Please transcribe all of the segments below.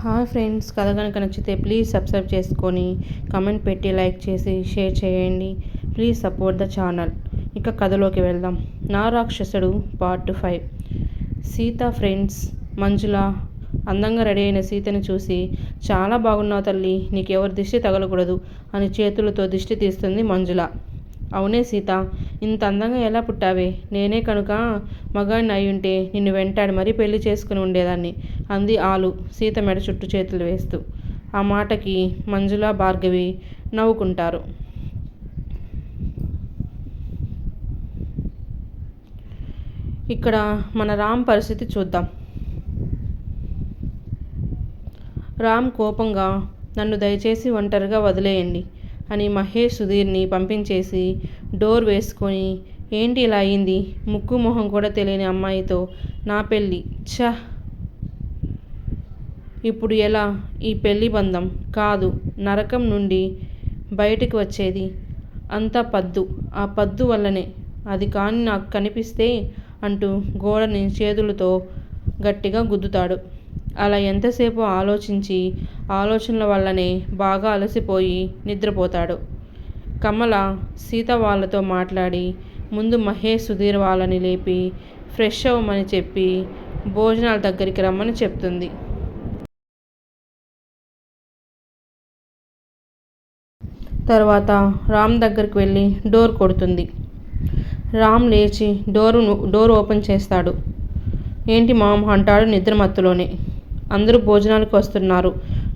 Hi friends, కథ కనుక నచ్చితే ప్లీజ్ సబ్స్క్రైబ్ చేసుకొని కామెంట్ పెట్టి లైక్ చేసి షేర్ చేయండి. Please support the channel. ఇక కథలోకి వెళ్దాం. నా రాక్షసుడు పార్ట్ 5. సీత ఫ్రెండ్స్. మంజుల అందంగా రెడీ అయిన సీతని చూసి, చాలా బాగున్నావు తల్లి, నీకు ఎవరి దిష్టి తగలకూడదు అని చేతులతో దిష్టి తీస్తుంది మంజుల. అవునే సీత, ఇంత అందంగా ఎలా పుట్టావే? నేనే కనుక మగాడిని అయ్యుంటే నిన్ను వెంటాడి మరీ పెళ్లి చేసుకుని ఉండేదాన్ని అంది ఆలు సీత మెడ చుట్టూ చేతులు వేస్తూ. ఆ మాటకి మంజుల, భార్గవి నవ్వుకుంటారు. ఇక్కడ మన రామ్ పరిస్థితి చూద్దాం. రామ్ కోపంగా, నన్ను దయచేసి ఒంటరిగా వదిలేయండి అని మహేష్, సుధీర్ని పంపించేసి డోర్ వేసుకొని, ఏంటి ఇలా అయింది? ముక్కు మొహం కూడా తెలియని అమ్మాయితో నా పెళ్ళి, ఛ! ఇప్పుడు ఎలా ఈ పెళ్లి బంధం కాదు నరకం నుండి బయటికి వచ్చేది? అంతా పద్దు, ఆ పద్దు వల్లనే. అది కానీ నాకు కనిపిస్తే అంటూ గోడని చేతులతో గట్టిగా గుద్దుతాడు. అలా ఎంతసేపు ఆలోచించి ఆలోచనల వల్లనే బాగా అలసిపోయి నిద్రపోతాడు. కమల సీత వాళ్ళతో మాట్లాడి ముందు మహేష్, సుధీర్ వాళ్ళని లేపి ఫ్రెష్ అవ్వమని చెప్పి భోజనాల దగ్గరికి రమ్మని చెప్తుంది. తర్వాత రామ్ దగ్గరికి వెళ్ళి డోర్ కొడుతుంది. రామ్ లేచి డోర్ ఓపెన్ చేస్తాడు. ఏంటి మామ్ అంటాడు నిద్ర మత్తులోనే. అందరూ భోజనాలకు వస్తున్నారు,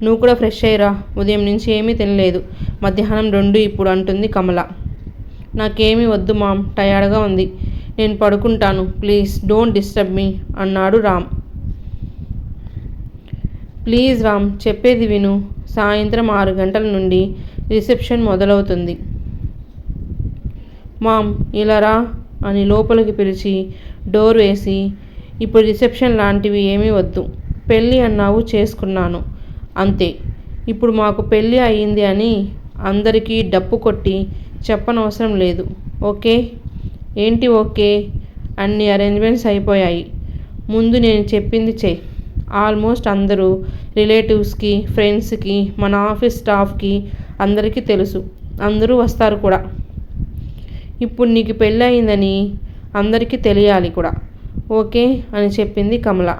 నువ్వు కూడా ఫ్రెష్ అయ్యిరా, ఉదయం నుంచి ఏమీ తినలేదు, మధ్యాహ్నం 2 ఇప్పుడు అంటుంది కమల. నాకేమీ వద్దు మామ్, టయర్డ్గా ఉంది, నేను పడుకుంటాను, ప్లీజ్ డోంట్ డిస్టర్బ్ మీ అన్నాడు రామ్. ప్లీజ్ రామ్, చెప్పేది విను, సాయంత్రం 6 గంటల నుండి రిసెప్షన్ మొదలవుతుంది. మామ్ ఇలా రా అని లోపలికి పిలిచి డోర్ వేసి, ఇప్పుడు రిసెప్షన్ లాంటివి ఏమీ వద్దు, పెళ్ళి అన్నావు, చేసుకున్నాను అంతే. ఇప్పుడు మాకు పెళ్ళి అయ్యింది అని అందరికీ డప్పు కొట్టి చెప్పనవసరం లేదు, ఓకే? ఏంటి ఓకే? అన్ని అరేంజ్మెంట్స్ అయిపోయాయి, ముందు నేను చెప్పింది చెయ్యి. ఆల్మోస్ట్ అందరూ రిలేటివ్స్కి, ఫ్రెండ్స్కి, మన ఆఫీస్ స్టాఫ్కి అందరికీ తెలుసు, అందరూ వస్తారు కూడా. ఇప్పుడు నీకు పెళ్ళి అయిందని అందరికీ తెలియాలి కూడా, ఓకే అని చెప్పింది కమల.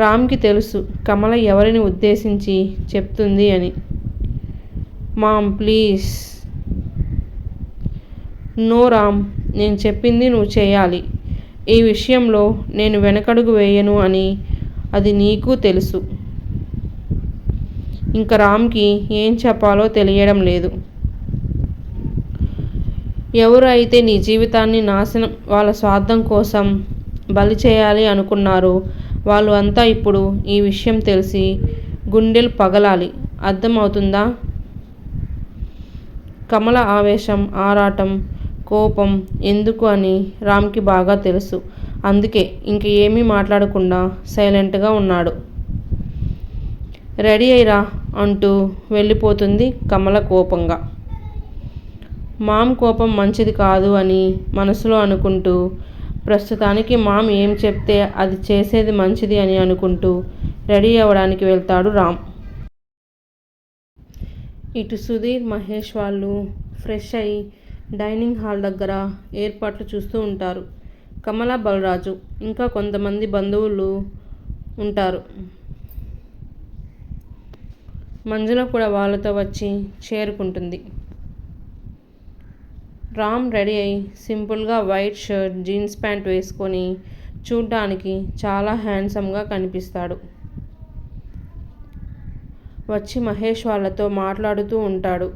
రామ్కి తెలుసు కమల ఎవరిని ఉద్దేశించి చెప్తుంది అని. Ma'am please. నో రామ్, నేను చెప్పింది నువ్వు చేయాలి. ఈ విషయంలో నేను వెనకడుగు వేయను అని అది నీకు తెలుసు. ఇంకా రామ్కి ఏం చెప్పాలో తెలియడం లేదు. ఎవరు అయితే నీ జీవితాన్ని నాశనం, వాళ్ళ స్వార్థం కోసం బలి చేయాలి అనుకున్నారో వాళ్ళు అంతా ఇప్పుడు ఈ విషయం తెలిసి గుండెలు పగలాలి, అర్థమవుతుందా? కమల ఆవేశం, ఆరాటం, కోపం ఎందుకు అని రామ్కి బాగా తెలుసు. అందుకే ఇంక ఏమీ మాట్లాడకుండా సైలెంట్గా ఉన్నాడు. రెడీ అయ్యిరా అంటూ వెళ్ళిపోతుంది కమల కోపంగా. మామ్ కోపం మంచిది కాదు అని మనసులో అనుకుంటూ, ప్రస్తుతానికి మామ్ ఏం చెప్తే అది చేసేది మంచిది అని అనుకుంటూ రెడీ అవ్వడానికి వెళ్తాడు రామ్. ఇటు సుధీర్, మహేష్ వాళ్ళు ఫ్రెష్ అయ్యి డైనింగ్ హాల్ దగ్గర ఏర్పాట్లు చూస్తూ ఉంటారు. కమల, బలరాజు ఇంకా కొంతమంది బంధువులు ఉంటారు. మంజుల కూడా వాళ్ళతో వచ్చి చేరుకుంటుంది. రామ్ రెడీ అయి సింపుల్గా వైట్ షర్ట్, జీన్స్ ప్యాంట్ వేసుకొని చూడ్డానికి చాలా హ్యాండ్సమ్గా కనిపిస్తాడు. వచ్చి మహేష్ వాళ్ళతో మాట్లాడుతూ ఉంటాడు.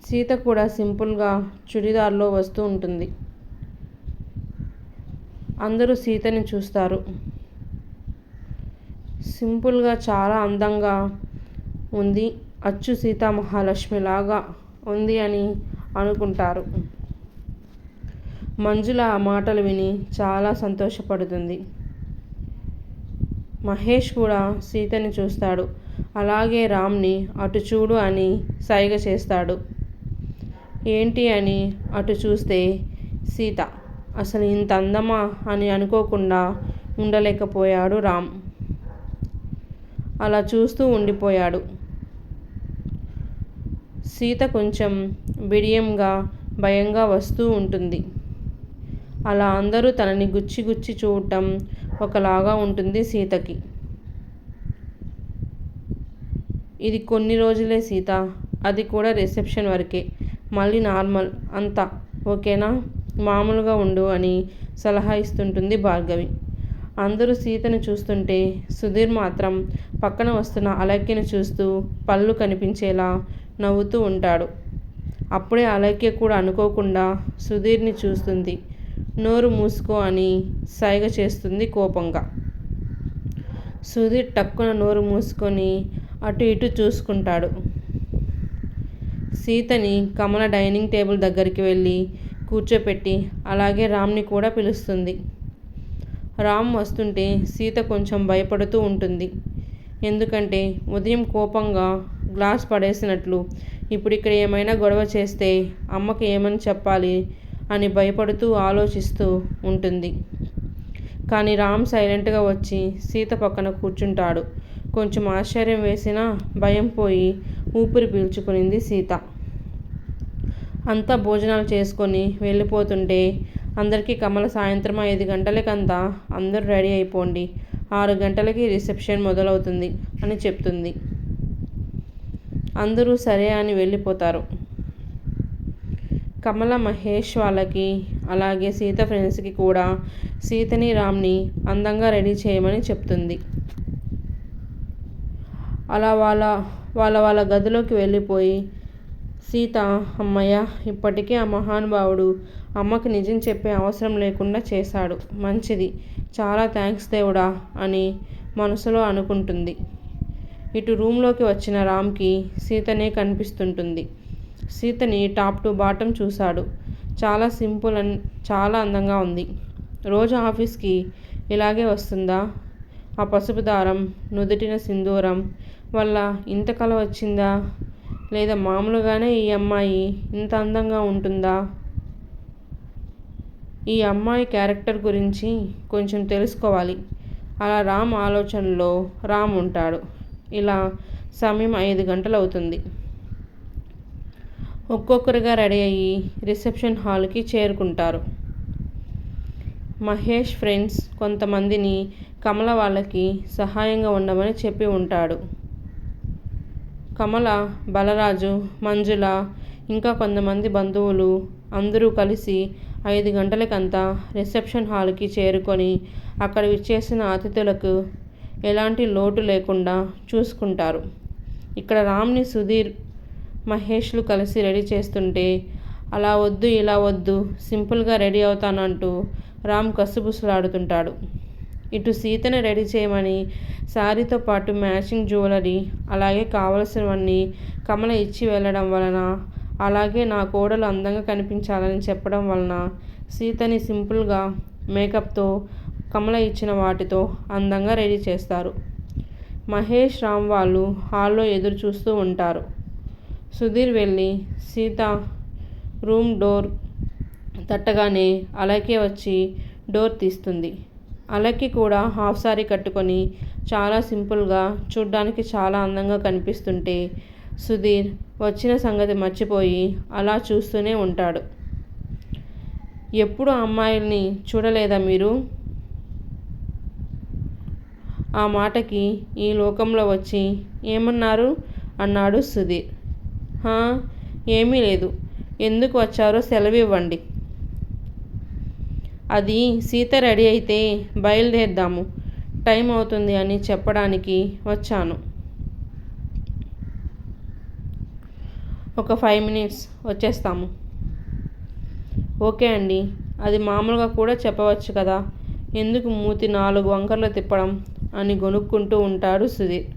సీత కూడా సింపుల్గా చుడిదార్లో వస్తూ ఉంటుంది. అందరూ సీతని చూస్తారు. సింపుల్గా చాలా అందంగా ఉంది, అచ్చు సీతా మహాలక్ష్మిలాగా ఉంది అని అనుకుంటారు. మంజుల ఆ మాటలు విని చాలా సంతోషపడుతుంది. మహేష్ కూడా సీతని చూస్తాడు. అలాగే రామ్ని అటు చూడు అని సైగ చేస్తాడు. ఏంటి అని అటు చూస్తే సీత. అసలు ఇంత అందమా అని అనుకోకుండా ఉండలేకపోయాడు రామ్. అలా చూస్తూ ఉండిపోయాడు. సీత కొంచెం బిడియంగా భయంగా వస్తూ ఉంటుంది. అలా అందరూ తనని గుచ్చి గుచ్చి చూడటం ఒకలాగా ఉంటుంది సీతకి. ఇది కొన్ని రోజులే సీత, అది కూడా రిసెప్షన్ వరకే, మళ్ళీ నార్మల్ అంతా ఓకేనా, మామూలుగా ఉండు అని సలహా ఇస్తుంటుంది భార్గవి. అందరూ సీతను చూస్తుంటే సుధీర్ మాత్రం పక్కన వస్తున్న అలక్యను చూస్తూ పళ్ళు కనిపించేలా నవ్వుతూ ఉంటాడు. అప్పుడే అలక్య కూడా అనుకోకుండా సుధీర్ని చూస్తుంది. నోరు మూసుకో అని సైగ చేస్తుంది కోపంగా. సుధీర్ టక్కున నోరు మూసుకొని అటు ఇటు చూసుకుంటాడు. సీతని కమల డైనింగ్ టేబుల్ దగ్గరికి వెళ్ళి కూర్చోపెట్టి అలాగే రామ్ని కూడా పిలుస్తుంది. రామ్ వస్తుంటే సీత కొంచెం భయపడుతూ ఉంటుంది. ఎందుకంటే ఉదయం కోపంగా గ్లాస్ పడేసినట్లు ఇప్పుడు ఇక్కడ ఏమైనా గొడవ చేస్తే అమ్మకి ఏమని చెప్పాలి అని భయపడుతూ ఆలోచిస్తూ ఉంటుంది. కానీ రామ్ సైలెంట్గా వచ్చి సీత పక్కన కూర్చుంటాడు. కొంచెం ఆశ్చర్యం వేసినా భయం పోయి ఊపిరి పీల్చుకునింది సీత. అంతా భోజనాలు చేసుకొని వెళ్ళిపోతుంటే అందరికీ కమల సాయంత్రం 5 గంటలకంతా అందరూ రెడీ అయిపోండి, 6 గంటలకి రిసెప్షన్ మొదలవుతుంది అని చెప్తుంది. అందరూ సరే అని వెళ్ళిపోతారు. కమల మహేష్ వాళ్ళకి అలాగే సీత ఫ్రెండ్స్కి కూడా సీతని రామ్ని అందంగా రెడీ చేయమని చెప్తుంది. అలా వాళ్ళ గదిలోకి వెళ్ళిపోయి సీత అమ్మయ్య, ఇప్పటికే ఆ మహానుభావుడు అమ్మకి నిజం చెప్పే అవసరం లేకుండా చేశాడు, మంచిది, చాలా థ్యాంక్స్ దేవుడా అని మనసులో అనుకుంటుంది. ఇటు రూమ్లోకి వచ్చిన రామ్కి సీతనే కనిపిస్తుంటుంది. సీతని టాప్ టు బాటం చూశాడు. చాలా సింపుల్ అండ్ చాలా అందంగా ఉంది. రోజు ఆఫీస్కి ఇలాగే వస్తుందా? ఆ పసుపు దారం, నుదుటిన సింధూరం వల్ల ఇంత కల వచ్చిందా? లేదా మామూలుగానే ఈ అమ్మాయి ఇంత అందంగా ఉంటుందా? ఈ అమ్మాయి క్యారెక్టర్ గురించి కొంచెం తెలుసుకోవాలి. అలా రామ్ ఆలోచనలో రామ్ ఉంటాడు. ఇలా సమయం 5 గంటలు అవుతుంది. ఒక్కొక్కరుగా రెడీ అయ్యి రిసెప్షన్ హాల్కి చేరుకుంటారు. మహేష్ ఫ్రెండ్స్ కొంతమందిని కమల వాళ్ళకి సహాయంగా ఉండమని చెప్పి ఉంటాడు. కమల, బలరాజు, మంజుల ఇంకా కొంతమంది బంధువులు అందరూ కలిసి 5 గంటలకంతా రిసెప్షన్ హాల్కి చేరుకొని అక్కడ విచ్చేసిన అతిథులకు ఎలాంటి లోటు లేకుండా చూసుకుంటారు. ఇక్కడ రామ్ని సుధీర్, మహేష్లు కలిసి రెడీ చేస్తుంటే అలా వద్దు ఇలా వద్దు, సింపుల్గా రెడీ అవుతానంటూ రామ్ కసుబుసులాడుతుంటాడు. ఇటు సీతను రెడీ చేయమని శారీతో పాటు మ్యాచింగ్ జ్యువెలరీ అలాగే కావలసినవన్నీ కమల ఇచ్చి వెళ్ళడం వలన, అలాగే నా కోడలు అందంగా కనిపించాలని చెప్పడం వలన సీతని సింపుల్గా మేకప్తో కమల ఇచ్చిన వాటితో అందంగా రెడీ చేస్తారు. మహేష్, రామ్ వాళ్ళు హాల్లో ఎదురు చూస్తూ ఉంటారు. సుధీర్ వెళ్ళి సీత రూమ్ డోర్ తట్టగానే అలకే వచ్చి డోర్ తీస్తుంది. అలక్కి కూడా హాఫ్ సారీ కట్టుకొని చాలా సింపుల్గా చూడ్డానికి చాలా అందంగా కనిపిస్తుంటే సుధీర్ వచ్చిన సంగతి మర్చిపోయి అలా చూస్తూనే ఉంటాడు. ఎప్పుడు అమ్మాయిల్ని చూడలేదా మీరు? ఆ మాటకి ఈ లోకంలో వచ్చి ఏమన్నారు అన్నాడు సుధీర్. ఏమీ లేదు, ఎందుకు వచ్చారో సెలవివ్వండి. అది సీత రెడీ అయితే బయలుదేరదాము, టైం అవుతుంది అని చెప్పడానికి వచ్చాను. ఒక 5 minutes వచ్చేస్తాము. ఓకే అండి, అది మామూలుగా కూడా చెప్పవచ్చు కదా, ఎందుకు మూతి 4 వంకర్లు తిప్పడం అని గొనుక్కుంటూ ఉంటాడు సుధీర్.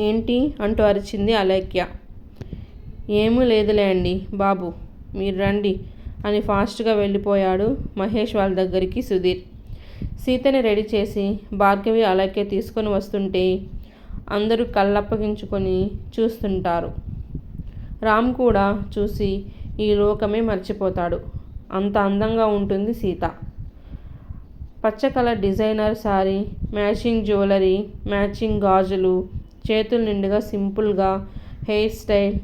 ఏంటి అంటూ అరిచింది అలేఖ్య. ఏమీ లేదులే అండి బాబు, మీరు రండి అని ఫాస్ట్గా వెళ్ళిపోయాడు మహేష్ వాళ్ళ దగ్గరికి సుధీర్. సీతని రెడీ చేసి భార్గవి అలేఖ్య తీసుకొని వస్తుంటే అందరూ కళ్ళప్పగించుకొని చూస్తుంటారు. రామ్ కూడా చూసి ఈ లోకమే మర్చిపోతాడు. అంత అందంగా ఉంటుంది సీత. పచ్చ colour designer sari, matching jewellery, matching గాజులు, చేతుల నిండుగా సింపుల్గా హెయిర్ స్టైల్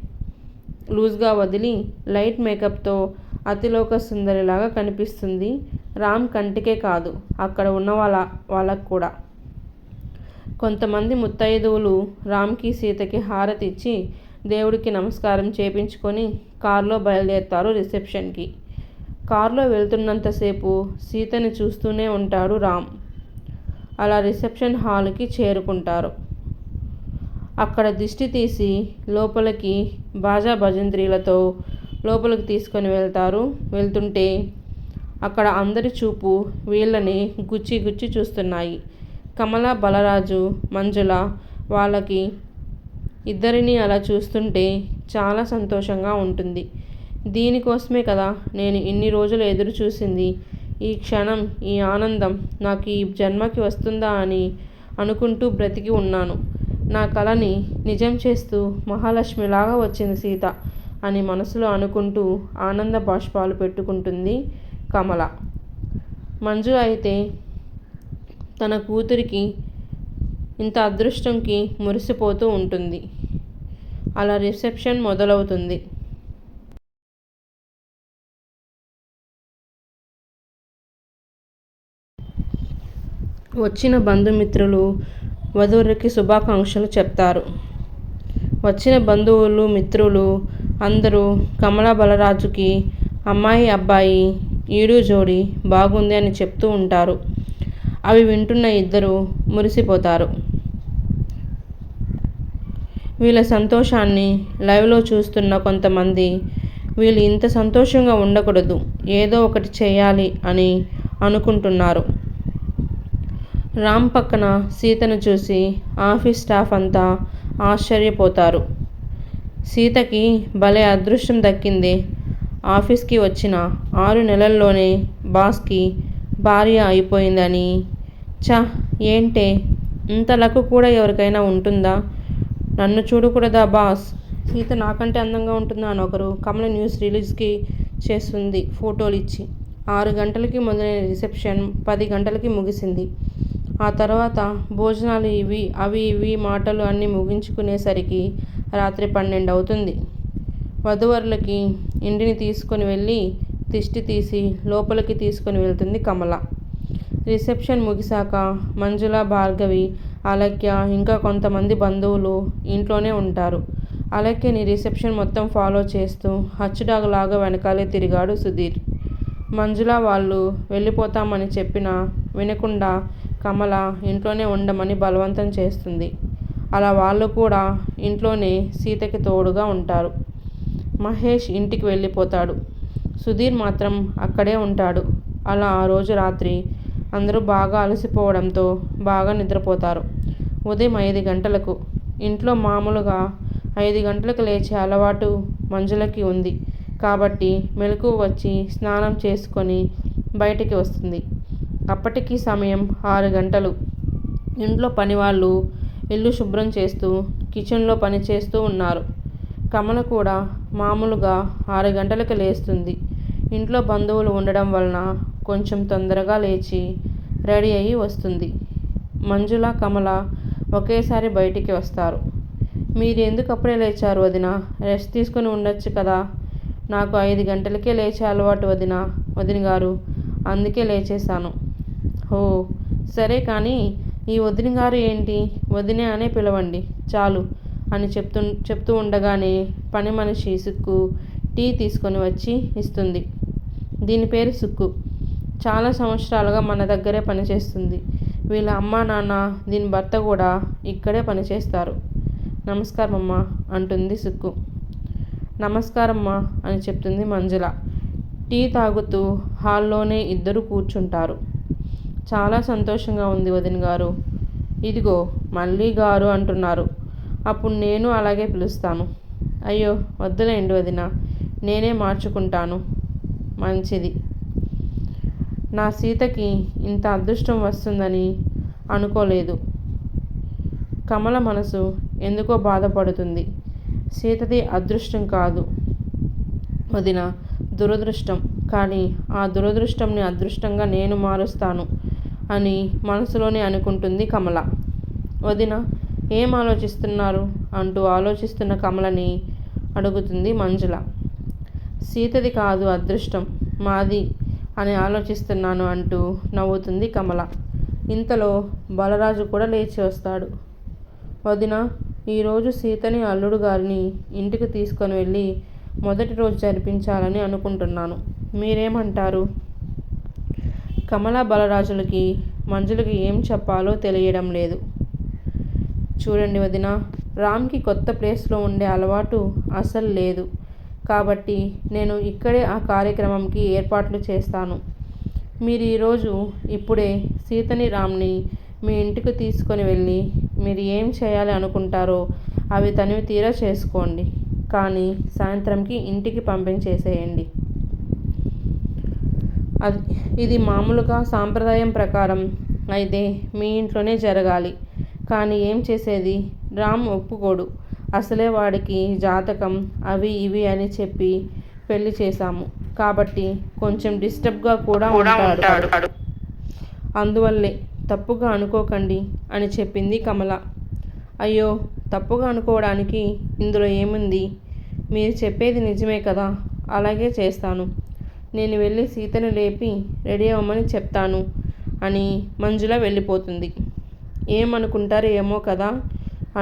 లూజ్గా వదిలి లైట్ మేకప్తో అతిలోక సుందరిలాగా కనిపిస్తుంది. రామ్ కంటికే కాదు, అక్కడ ఉన్న వాళ్ళకు కూడా. కొంతమంది ముత్తైదువులు రామ్కి సీతకి హారతి ఇచ్చి దేవుడికి నమస్కారం చేపించుకొని కారులో బయలుదేరుతారు రిసెప్షన్కి. కారులో వెళ్తున్నంతసేపు సీతని చూస్తూనే ఉంటాడు రామ్. అలా రిసెప్షన్ హాల్కి చేరుకుంటారు. అక్కడ దిష్టి తీసి లోపలికి బాజా భజంత్రీలతో లోపలికి తీసుకొని వెళ్తుంటే అక్కడ అందరి చూపు వీళ్ళని గుచ్చి గుచ్చి చూస్తున్నాయి. కమల, బలరాజు, మంజుల వాళ్ళకి ఇద్దరిని అలా చూస్తుంటే చాలా సంతోషంగా ఉంటుంది. దీనికోసమే కదా నేను ఇన్ని రోజులు ఎదురు చూసింది. ఈ క్షణం, ఈ ఆనందం నాకు ఈ జన్మకి వస్తుందా అని అనుకుంటూ బ్రతికి ఉన్నాను. నా కలని నిజం చేస్తూ మహాలక్ష్మిలాగా వచ్చింది సీత అని మనసులో అనుకుంటూ ఆనంద బాష్పాలు పెట్టుకుంటుంది కమల. మంజు అయితే తన కూతురికి ఇంత అదృష్టంకి మురిసిపోతూ ఉంటుంది. అలా రిసెప్షన్ మొదలవుతుంది. వచ్చిన బంధుమిత్రులు వధూవరుకి శుభాకాంక్షలు చెప్తారు. వచ్చిన బంధువులు, మిత్రులు అందరూ కమల, బలరాజుకి అమ్మాయి, అబ్బాయి ఈడు జోడి బాగుంది అని చెప్తూ ఉంటారు. అవి వింటున్న ఇద్దరు మురిసిపోతారు. వీళ్ళ సంతోషాన్ని లైవ్లో చూస్తున్న కొంతమంది వీళ్ళు ఇంత సంతోషంగా ఉండకూడదు, ఏదో ఒకటి చేయాలి అని అనుకుంటున్నారు. రామ్ పక్కన సీతను చూసి ఆఫీస్ స్టాఫ్ అంతా ఆశ్చర్యపోతారు. సీతకి భలే అదృష్టం దక్కిందే, ఆఫీస్కి వచ్చిన 6 నెలల్లోనే బాస్కి భార్య అయిపోయిందని. ఏంటే, ఇంత లక్ కూడా ఎవరికైనా ఉంటుందా? నన్ను చూడకూడదా బాస్? సీత నాకంటే అందంగా ఉంటుందా అని ఒకరు కమల న్యూస్ రిలీజ్కి చేస్తుంది ఫోటోలు ఇచ్చి. 6 గంటలకి మొదలైన రిసెప్షన్ 10 గంటలకి ముగిసింది. ఆ తర్వాత భోజనాలు ఇవి మాటలు అన్నీ ముగించుకునేసరికి రాత్రి 12 అవుతుంది. వధూవరులకి ఇంటిని తీసుకొని వెళ్ళి దిష్టి తీసి లోపలికి తీసుకొని వెళ్తుంది కమల. రిసెప్షన్ ముగిశాక మంజుల, భార్గవి, అలక్య ఇంకా కొంతమంది బంధువులు ఇంట్లోనే ఉంటారు. అలక్యని రిసెప్షన్ మొత్తం ఫాలో చేస్తూ హచ్చుడాగ్ లాగా వెనకాలే తిరిగాడు సుధీర్. మంజుల వాళ్ళు వెళ్ళిపోతామని చెప్పినా వినకుండా కమల ఇంట్లోనే ఉండమని బలవంతం చేస్తుంది. అలా వాళ్ళు కూడా ఇంట్లోనే సీతకి తోడుగా ఉంటారు. మహేష్ ఇంటికి వెళ్ళిపోతాడు. సుధీర్ మాత్రం అక్కడే ఉంటాడు. అలా ఆ రోజు రాత్రి అందరూ బాగా అలసిపోవడంతో బాగా నిద్రపోతారు. ఉదయం 5 గంటలకు ఇంట్లో మామూలుగా 5 గంటలకు లేచే అలవాటు మంజులకి ఉంది కాబట్టి మెలకువ వచ్చి స్నానం చేసుకొని బయటికి వస్తుంది. అప్పటికి సమయం 6 గంటలు. ఇంట్లో పనివాళ్ళు ఇల్లు శుభ్రం చేస్తూ కిచెన్లో పని చేస్తూ ఉన్నారు. కమల కూడా మామూలుగా 6 గంటలకు లేస్తుంది. ఇంట్లో బంధువులు ఉండడం వలన కొంచెం తొందరగా లేచి రెడీ అయ్యి వస్తుంది. మంజుల, కమల ఒకేసారి బయటికి వస్తారు. మీరు ఎందుకు అప్పుడే లేచారు వదిన? రెస్ట్ తీసుకుని ఉండొచ్చు కదా. నాకు 5 గంటలకే లేచే అలవాటు వదిన గారు, అందుకే లేచేశాను. ఓ సరే, కానీ ఈ వదిన గారు ఏంటి, వదినే అనే పిలవండి చాలు అని చెప్తూ ఉండగానే పని మనిషి సుక్కు టీ తీసుకొని వచ్చి ఇస్తుంది. దీని పేరు సుక్కు. చాలా సంవత్సరాలుగా మన దగ్గరే పనిచేస్తుంది. వీళ్ళ అమ్మా నాన్న, దీని భర్త కూడా ఇక్కడే పనిచేస్తారు. నమస్కారం అమ్మా అంటుంది సుక్కు. నమస్కారమ్మా అని చెప్తుంది మంజుల. టీ తాగుతూ హాల్లోనే ఇద్దరు కూర్చుంటారు. చాలా సంతోషంగా ఉంది వదిన గారు. ఇదిగో మళ్ళీ గారు అంటున్నారు. అప్పుడు నేను అలాగే పిలుస్తాను. అయ్యో వద్దులేండి వదిన, నేనే మార్చుకుంటాను. మంచిది. నా సీతకి ఇంత అదృష్టం వస్తుందని అనుకోలేదు. కమల మనసు ఎందుకో బాధపడుతుంది. సీతది అదృష్టం కాదు వదిన, దురదృష్టం. కానీ ఆ దురదృష్టంని అదృష్టంగా నేను మారుస్తాను అని మనసులోనే అనుకుంటుంది కమల. వదిన, ఏం ఆలోచిస్తున్నారు అంటూ ఆలోచిస్తున్న కమలని అడుగుతుంది మంజుల. సీతది కాదు అదృష్టం, మాది అని ఆలోచిస్తున్నాను అంటూ నవ్వుతుంది కమల. ఇంతలో బలరాజు కూడా లేచి వస్తాడు. వదిన, ఈరోజు సీతని అల్లుడు గారిని ఇంటికి తీసుకొని వెళ్ళి మొదటి రోజు జరిపించాలని అనుకుంటున్నాను. మీరేమంటారు? కమల బలరాజులకి మంజులకి ఏం చెప్పాలో తెలియడం లేదు. చూడండి వదిన, రామ్కి కొత్త ప్లేస్లో ఉండే అలవాటు అసలు లేదు. కాబట్టి నేను ఇక్కడే ఆ కార్యక్రమంకి ఏర్పాట్లు చేస్తాను. మీరు ఈరోజు ఇప్పుడే సీతని రామ్ని మీ ఇంటికి తీసుకొని వెళ్ళి మీరు ఏం చేయాలి అనుకుంటారో అవి తనివి తీరా చేసుకోండి. కానీ సాయంత్రంకి ఇంటికి పంపించేసేయండి. ఇది మామూలుగా సాంప్రదాయం ప్రకారం అయితే మీ ఇంట్లోనే జరగాలి. కానీ ఏం చేసేది, రామ్ ఒప్పుకోడు. అసలే వాడికి జాతకం అవి ఇవి అని చెప్పి పెళ్లి చేశాము. కాబట్టి కొంచెం డిస్టర్బ్గా కూడా ఉంటాడు. అందువల్లే తప్పుగా అనుకోకండి అని చెప్పింది కమల. అయ్యో, తప్పుగా అనుకోవడానికి ఇందులో ఏముంది? మీరు చెప్పేది నిజమే కదా, అలాగే చేస్తాను. నేను వెళ్ళి సీతను లేపి రెడీ అవ్వమని చెప్తాను అని మంజుల వెళ్ళిపోతుంది. ఏమనుకుంటారు ఏమో కదా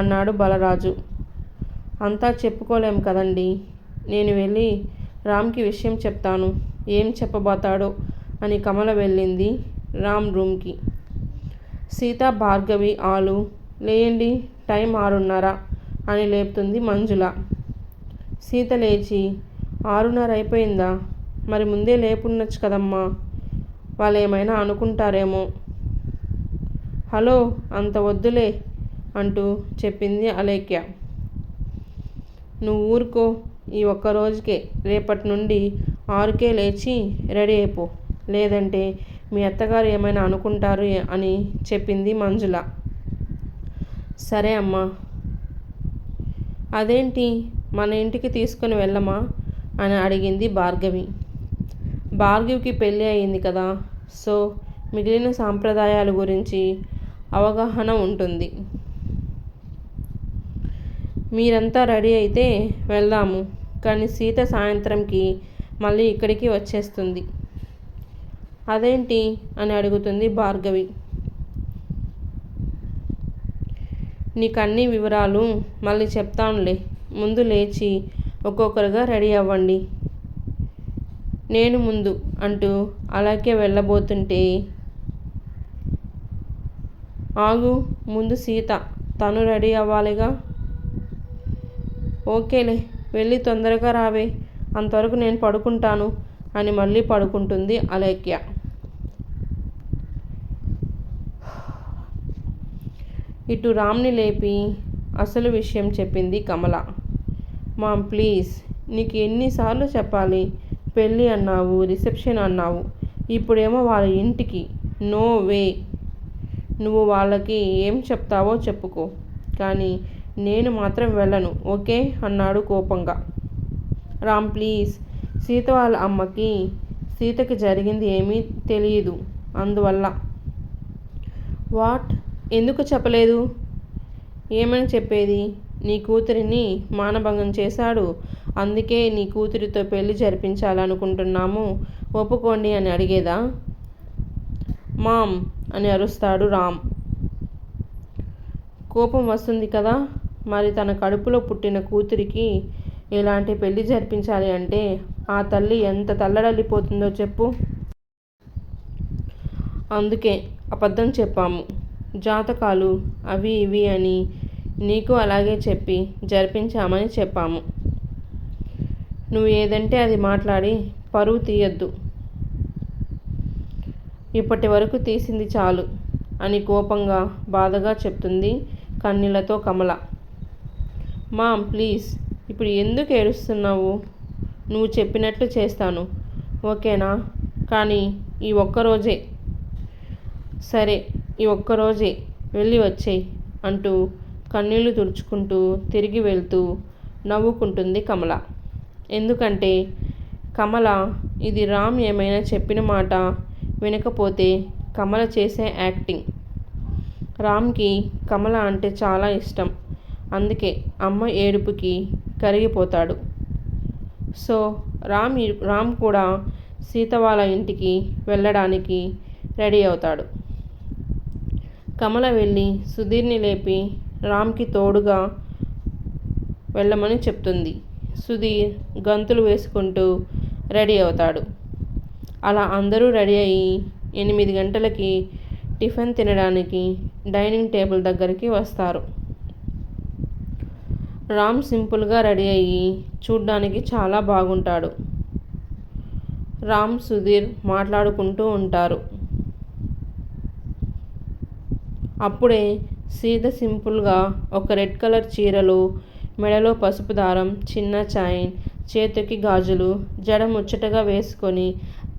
అన్నాడు బలరాజు. అంతా చెప్పుకోలేం కదండి. నేను వెళ్ళి రామ్కి విషయం చెప్తాను, ఏం చెప్పబోతాడో అని కమల వెళ్ళింది రామ్ రూమ్కి. సీత, భార్గవి, ఆలు లేయండి, టైం 6:30 అని లేపుతుంది మంజుల. సీత లేచి 6:30 అయిపోయిందా? మరి ముందే లేపుండొచ్చు కదమ్మా, వాళ్ళు ఏమైనా అనుకుంటారేమో. హలో, అంత వద్దులే అంటూ చెప్పింది అలేఖ్య. నువ్వు ఊరుకో, ఈ ఒక్కరోజుకే, రేపటి నుండి 6కే లేచి రెడీ అయిపో, లేదంటే మీ అత్తగారు ఏమైనా అనుకుంటారు అని చెప్పింది మంజుల. సరే అమ్మా. అదేంటి, మన ఇంటికి తీసుకొని వెళ్ళమా అని అడిగింది భార్గవి. భార్గవికి పెళ్ళి అయింది కదా, సో మిగిలిన సాంప్రదాయాల గురించి అవగాహన ఉంటుంది. మీరంతా రెడీ అయితే వెళ్దాము. కానీ సీత సాయంత్రంకి మళ్ళీ ఇక్కడికి వచ్చేస్తుంది. అదేంటి అని అడుగుతుంది భార్గవి. నీకు అన్ని వివరాలు మళ్ళీ చెప్తానులే, ముందు లేచి ఒక్కొక్కరుగా రెడీ అవ్వండి. నేను ముందు అంటూ అలాగే వెళ్ళబోతుంటే, ఆగు, ముందు సీత, తను రెడీ అవ్వాలిగా. ఓకేలే, వెళ్ళి తొందరగా రావే, అంతవరకు నేను పడుకుంటాను అని మళ్ళీ పడుకుంటుంది అలేఖ్య. ఇటు రామ్ని లేపి అసలు విషయం చెప్పింది కమల. మామ్ ప్లీజ్, నీకు ఎన్నిసార్లు చెప్పాలి? పెళ్ళి అన్నావు, రిసెప్షన్ అన్నావు, ఇప్పుడేమో వాళ్ళ ఇంటికి. No way. నువ్వు వాళ్ళకి ఏం చెప్తావో చెప్పుకో, కానీ నేను మాత్రం వెళ్ళను, ఓకే అన్నాడు కోపంగా. రామ్ ప్లీజ్, సీత వాళ్ళ అమ్మకి సీతకి జరిగింది ఏమీ తెలియదు, అందువల్ల. వాట్? ఎందుకు చెప్పలేదు? ఏమని చెప్పేది? నీ కూతురిని మానభంగం చేశాడు, అందుకే నీ కూతురితో పెళ్లి జరిపించాలనుకుంటున్నాము, ఒప్పుకోండి అని అడిగేదా? మామ్ అని అరుస్తాడు రామ్. కోపం వస్తుంది కదా, మరి తన కడుపులో పుట్టిన కూతురికి ఇలాంటి పెళ్లి జరిపించాలి అంటే ఆ తల్లి ఎంత తల్లడల్లిపోతుందో చెప్పు. అందుకే అబద్ధం చెప్పాము, జాతకాలు అవి ఇవి అని నీకు అలాగే చెప్పి జరిపించామని చెప్పాము. నువ్వు ఏదంటే అది మాట్లాడి పరువు తీయొద్దు. ఇప్పటి వరకు తీసింది చాలు అని కోపంగా బాధగా చెప్తుంది కన్నీళ్లతో కమల. మామ్ ప్లీజ్, ఇప్పుడు ఎందుకు ఏడుస్తున్నావు? నువ్వు చెప్పినట్లు చేస్తాను, ఓకేనా? కానీ ఈ ఒక్కరోజే. సరే, ఈ ఒక్కరోజే, వెళ్ళి వచ్చేయి అంటూ కన్నీళ్లు తుడుచుకుంటూ తిరిగి వెళ్తూ నవ్వుకుంటుంది కమల. ఎందుకంటే కమల ఇది రామ్ ఏమైనా చెప్పిన మాట వినకపోతే కమల చేసే యాక్టింగ్. రామ్కి కమల అంటే చాలా ఇష్టం. అందుకే అమ్మ ఏడుపుకి కరిగిపోతాడు. సో రామ్ కూడా సీత వాళ్ళ ఇంటికి వెళ్ళడానికి రెడీ అవుతాడు. కమల వెళ్ళి సుధీర్ని లేపి రామ్కి తోడుగా వెళ్ళమని చెప్తుంది. సుధీర్ గంతులు వేసుకుంటూ రెడీ అవుతాడు. అలా అందరూ రెడీ అయ్యి 8 గంటలకి టిఫిన్ తినడానికి డైనింగ్ టేబుల్ దగ్గరికి వస్తారు. రామ్ సింపుల్గా రెడీ అయ్యి చూడ్డానికి చాలా బాగుంటాడు. రామ్ సుధీర్ మాట్లాడుకుంటూ ఉంటారు. అప్పుడే సీత సింపుల్గా ఒక రెడ్ కలర్ చీరలో, మెడలో పసుపు దారం, చిన్న చైన్, చేతికి గాజులు, జడ ముచ్చటగా వేసుకొని,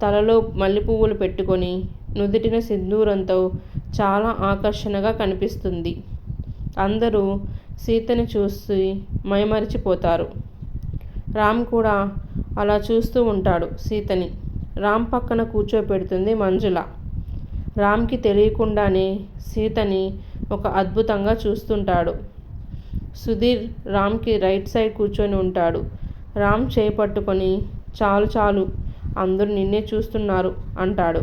తలలో మల్లెపువ్వులు పెట్టుకొని, నుదిటిన సింధూరంతో చాలా ఆకర్షణగా కనిపిస్తుంది. అందరూ సీతని చూసి మైమరిచిపోతారు. రామ్ కూడా అలా చూస్తూ ఉంటాడు సీతని. రామ్ పక్కన కూర్చోపెడుతుంది మంజుల. రామ్కి తెలియకుండానే సీతని ఒక అద్భుతంగా చూస్తుంటాడు. సుధీర్ రామ్కి రైట్ సైడ్ కూర్చొని ఉంటాడు. రామ్ చేయి పట్టుకొని చాలు చాలు అందరూ నిన్నే చూస్తున్నారు అంటాడు.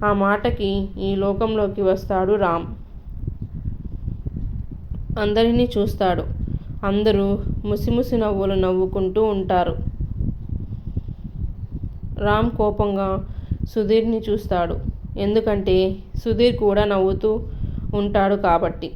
ఆ మాటకి ఈ లోకంలోకి వస్తాడు రామ్. అందరినీ చూస్తాడు. అందరూ ముసిముసి నవ్వులు నవ్వుకుంటూ ఉంటారు. రామ్ కోపంగా సుధీర్ని చూస్తాడు. ఎందుకంటే సుధీర్ కూడా నవ్వుతూ ఉంటాడు కాబట్టి.